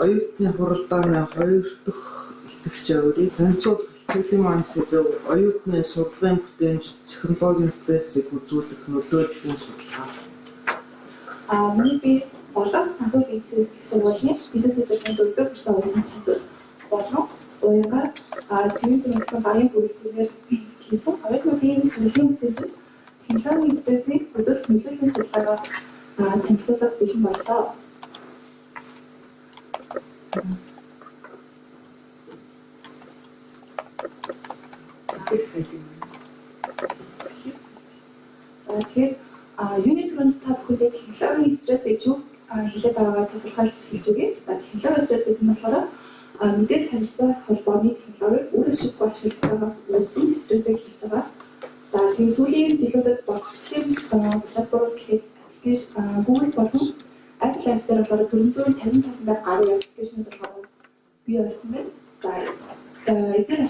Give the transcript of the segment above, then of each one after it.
Оюутны хуралдааны 2 дахь итгэгчээрийг танилцуулах итгэлийн маань сэдэв оюутны сурлалын бүтээмж технологийн стрессийг үзүүлэх нөлөөллийн судалгаа. Миний би болон санхүүгийн их сургуулийн бизнес судлалын 4 дахь курсын уран чадвар болон уянга цэвэн гэсэн багийн бүрэлдэхүүнээр хийсэн оюутнуудын сурлалын бүтээмж технологийн стрессийг үзүүлэх нөлөөллийн судалгаагаа танилцуулах бэлэн боллоо. Тэгэхээр юуны түрүүнд та бүхэндээ технологийн стресс гэж юу хэлээд байгаагаа тодорхойлж хэлж өгье. За технологийн стресс гэдэг нь болохоор мэдээлэл харилцаа холбооны технологиг үр ашиггүй ашиглаж байгаагаас үүссэн стрессийг хэлж байгаа. За тэгээд сүүлийн жилүүдэд боловсролын платформ гэхэд Google болон Apple app дээр болохоор 455 гаруй аппликейшнүүд болохоор бий болсон байна. За эдгээр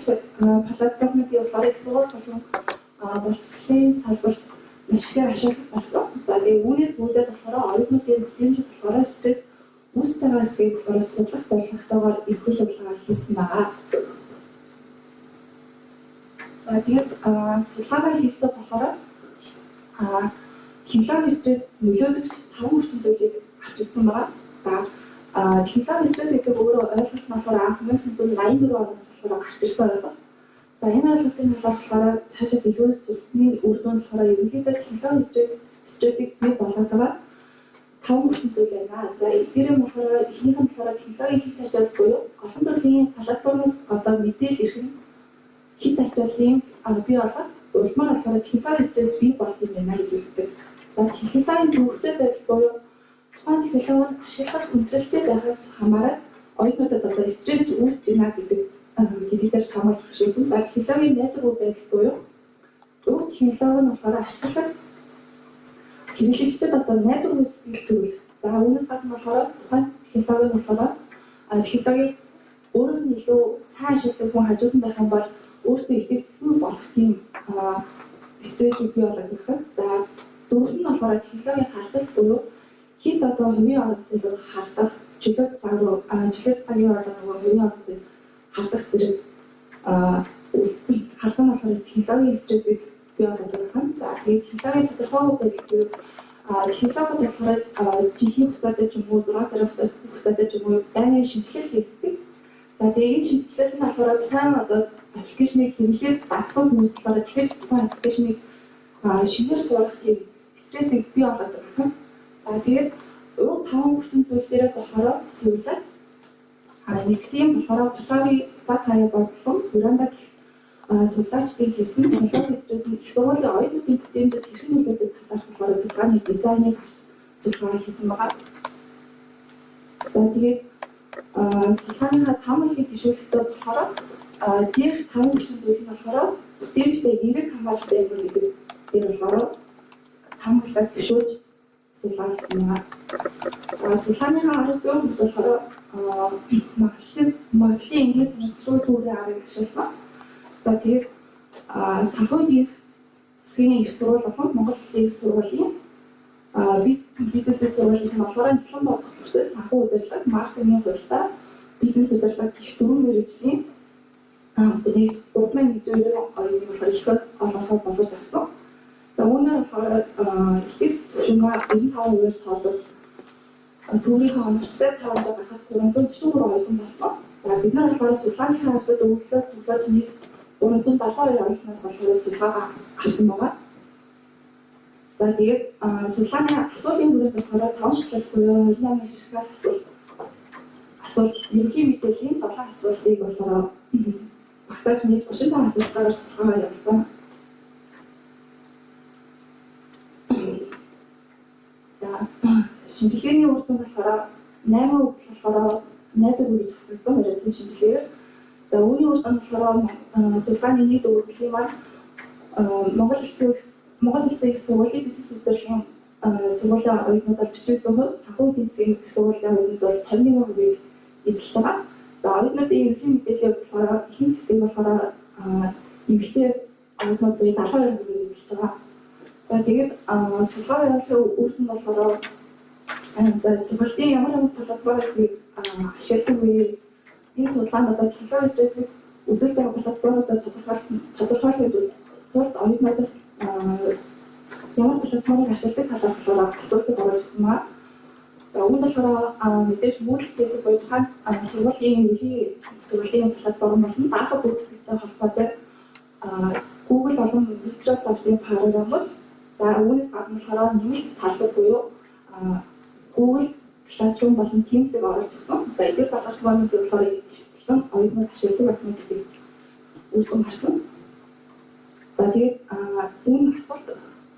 платформыг болохоор их сургууль болон боловсролын салбарт маш ихээр ашиглах болсон. За тэгээд үүнээс үүдээд болохоор оюутнуудын бүтээмжүүд болохоор стресс үүсэж байгаа эсэхийг болохоор судлах зорилготойгоор эрхүү судалгаа хийсэн байгаа. За тэгээд судалгаагаа хийхдээ болохоор технологийн стресс нөлөөлөгч 5 хүчин зүйлийг авч үзсэн байгаа. За технологийн стресс гэдэг өөрөө ойлголт нь болохоор 1984 оноос болохоор гарч ирсэн ойлголт. За энэ ойлголтын талаар болохоор цаашаа дэлгүүрт зөвсний үр дүн болохоор ерөнхийдөө технологийн стрессийг бий болгоод байгаа 5 хүчин зүйл байна. За эдгээр нь болохоор эхнийх нь болохоор технологийн хит ачаал буюу олон төрлийн платформоос одоо мэдээлэл ирэх нь хит ачааллын бий болгоод улмаар болохоор технологийн стресс бий болдог юм байна гэж үздэг. За технологийн төвөгтэй байдал буюу тухайн технологиг ашиглах хүндрэлтэй байхаас хамаарат оюутнуудад одоо стресс үүсэж байна гэдэгтэр хамаарч бишсэн. За технологийн найдваргүй байдал буюу уг технологи нь болохоор ашиглах хэрэглэгчдэд одоо найдваргүй сэтгэл төрүүлэх. За үүнээс гадна болохоор тухайн технологи нь болохоор технологиг өөрөөс нь илүү сайн ашигладаг хүн хажууд нь байх юм бол өөртөө итгэвчгүй болох тийм стрессийг бий болгох гэх. За дөрөв нь болохоор технологийн хардал буюу хит одоо хувийн орон зайг хардах, чөлөөт цагийн одоо нөгөө хувийн орон зайг хардах зэрэг хардах нь болохоор технологийн стрессийг бий болгох гэх. За тэгээд технологийн тодорхой байдал буюу технологид болохоор жилийн хугацаатай ч юм уу 6 сарын хугацаатай ч юм уу байнгын шинжилгээ хийгддэг. За тэгээд энэ шинжилгээ нь болохоор тухайн одоо аппликейшнийг хэрэглээд датсан хүмүүс болохоор дахиж тухайн аппликейшнийг шинээр сурах тийм стрессийг бий болгодог гэх. За тэгээд уг 5 хүчин зүйл дээр болохоор суйлаа. Нэгтгэм болохоор Палави Батхая бодлон Уранда судлаачдын хийсэн технологийн стрессний их сургуулийн оюутнуудын бүтээмжид хэрхэн нөлөөлдөг талаар болохоор судалгааны дизайныг авч судалгаа хийсэн байгаа. За тэгээд судалгааныхаа таамаглалыг төвшүүлэхдээ болохоор дээрх 5 хүчин зүйл нь болохоор бүтээмжтэй эерэг хамааралтай юм гэдэг дээр болохоор таамаглалыг төвшүүлж судалгаа хийсэн байгаа. Судалгааныхаа арга зүйн болохоор магадлалын энгийн санамсруу төрийн аргыг ашигласан. За тэгээд санхүүгийн засгийн их сургууль болон Монгол Улсын их сургуулийн бизнес сургуулийн болохоор нэгэн бодготой санхүү удирдлага, маркетингийн хуралдаа, бизнес удирдлага гэх 4 мэргэжлийн бүтээгт 3190 оюутныг болохоор их олонхоор болгож авсан. За үүнээр болохоор их төвшингаа 95%-аар тооцоод төвийнхээ оновчтой тавьж гарахад 343 оюутан болсон. За бид нар болохоор судалгааныхаа хавцад өгөгдлөө цуглааж нэг 372 оюутнаас болохоор судалгаагаа харсан байгаа. За тэгээд судалгааны асуулын хүрээнд болохоор 5 шалгалт буюу 28 шалгалт асуулт ерөнхий мэдээллийн 7 асуултыг болохоор багтааж нийт 35 асуултаар судалгаа явуулсан. За шинжилгээний үр дүн болохоор 8 өгдөл болохоор найдваргүй гэж хасагдсан баримтын шинжилгээгээр. За үүний үр дүн болохоор судалгааны нийт өгөгдлийн маань Монгол Улсын их сургуулийн бизнес удирдлагын сургуулийн оюутнуудаар 49%, санхүүгийн засгийн их сургуулийн оюутнууд 51%-ийг эзэлж байгаа. За оюутнуудын ерөнхий мэдээллийн болохоор ихэнх хэсгийг болохоор эмэгтэй оюутнууд буюу 72%-ийг эзэлж байгаа. За тэгээд судалгаа явуулахын үр дүн болохоор За сургалтын ямар платформыг ашигладаг вэ? Энэ судалгаанд одоо технологийн стрессийг үзүүлж байгаа платформудад тодорхойлохын тулд оюутнуудаас ямар платформыг ашигладаг талаар болохоор асуултыг оруулж өгсөн байна. За үүнд болохоор мэдээж Moodle CC буюу тухайн сургуулийн ерөнхий сургуулийн платформ болон даалгавар гүйцэтгэлтэй холбоотой Google болон Microsoft-ийн програмууд. За үүнээс гадна болохоор нэмэлт талбар буюу Google Classroom болон Teams-ыг оруулж өгсөн. За эдгээр платформыг болохоор ихэвчлэн оюутнууд ашигладаг байх нь гэдэг үр дүн гарсан. За тэгээд үүн асуулт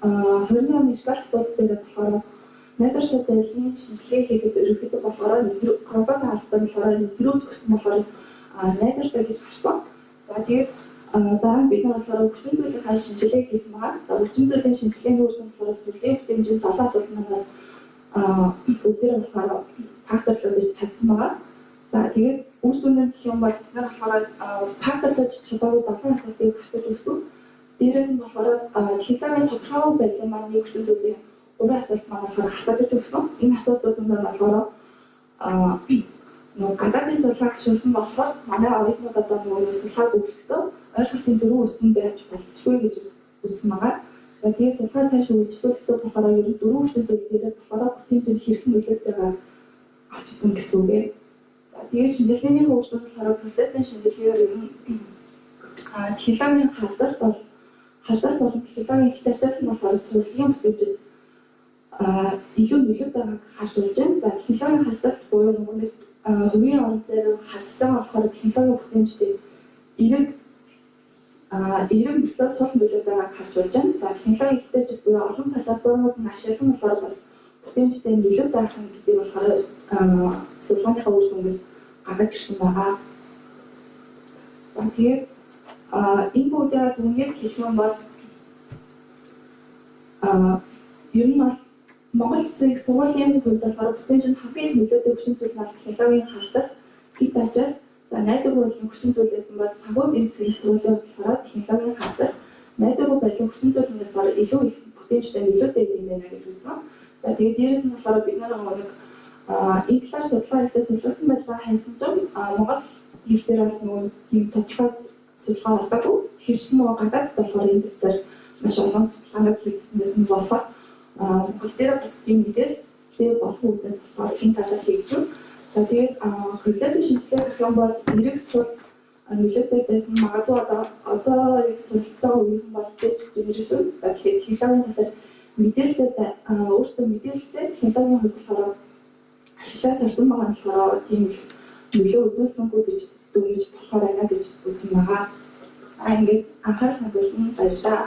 28 мишгал асуулт дээр болохоор найдвартай байдлын шинжилгээ хийхэд ерөнхийдөө болохоор роботын албан болохоор нэрүү төгсөн болохоор найдвартай гэж гарсан. За тэгээд дараа нь бид нар болохоор хүчин зүйлийн хай шинжилгээ хийсэн байгаа. За хүчин зүйлийн шинжилгээний үр дүн болохоор сүрлийн хэмжээнд 7 асуултнаар бүгдээр болохоор факторлуудыг чадсан байгаа. За тэгээд үр дүнд гэх юм бол бид нар болохоор факторлууд чадаагүй 7 асуултыг хасаж өгсөн. Дээрээс нь болохоор технологийн тодорхой байдлын маань нэг хүчин зүйлийн 3 асуулт маань болохоор хасагдаж өгсөн. Энэ асуултууд нь болохоор гадаадын судалгаа гишүүнсэн болохоор манай оюутнууд одоо нөгөө судалгааг өгөхдөө ойлголтын зөрүү өссөн байж болцгүй гэж үзсэн байгаа. За тэгээд судалгаа цааш үргэлжлүүлэхдээ болохоор ер нь 4 хүчин зүйл дээр болохоор бүтээжин хэрхэн нөлөөтэйгээр авчсан гэсэн үг ээ. За тэгээд шинжилгээний хөгжлөд болохоор процессын шинжилгээгээр ер нь технологийн халдвар болон технологийн их ачаалал нь болохоор сурлагын бүтээжид илүү нөлөөтэй байгааг харж болж байна. За технологийн халдварт буюу нэг хувийн орон зайг хадж байгаа болохоор технологийн бүтээмжтэй эрэг бүлээс сул нөлөөтэй байгааг харж болж байна. За технологийн хэтээжид буюу олон платформуд нь ашиглан болохоор бас бүтээмжтэй нөлөөтэй байх нь гэдэг болохоор судалгааныхаа үр дүнгээс гаргаж ирсэн байгаа. За тэгээд энэ бүгдийг үнгээд хэлэх юм бол ер нь бол Монгол Улсын сургуулийн хувьд болохоор бүтээмжинд хамгийн их нөлөөтэй хүчин зүйл нь технологийн халдвар, хит ачаал, за найдваргүй байдлын хүчин зүйл байсан бол санхүү эдийн засгийн сургуулийн хувьд болохоор технологийн халдвар, найдваргүй байдлын хүчин зүйл нь болохоор илүү их бүтээмжтэй нөлөөтэй юм байна гэж үзсэн. За тэгээд дээрэс нь болохоор бид нэг энэ талаар судалгаа хийхдээ судалсан байдлаа хайсан чинь Монгол хэл дээр бол нөгөө тийм тодорхой судалгаа болдоггүй. Хэвчлэн нөгөө гадаадд болохоор энэ тал дээр маш олон судалгаанууд хийгдсэн байсан болохоор Монгол дээр бас тийм мэдээлэл болох үднээс болохоор энэ талаар хийгдсэн. За тэгээд корреляцийн шинжилгээ гэх юм бол эрэг сурал нөлөөтэй байсан магадгүй одоо их суралцж байгаа үеийн бол тест генерашн. За тэгэхээр технологийн талаар мэдээлэлтэй өөртөө мэдээлэлтэй технологийн хувьд болохоор ашиглаж сурсан байгаа нь болохоор тийм их нөлөө үзүүлсэнгүй гэж дүгнэж болохоор байна гэж үзсэн байгаа. Ингээд анхаарал хандуулсан баярлалаа.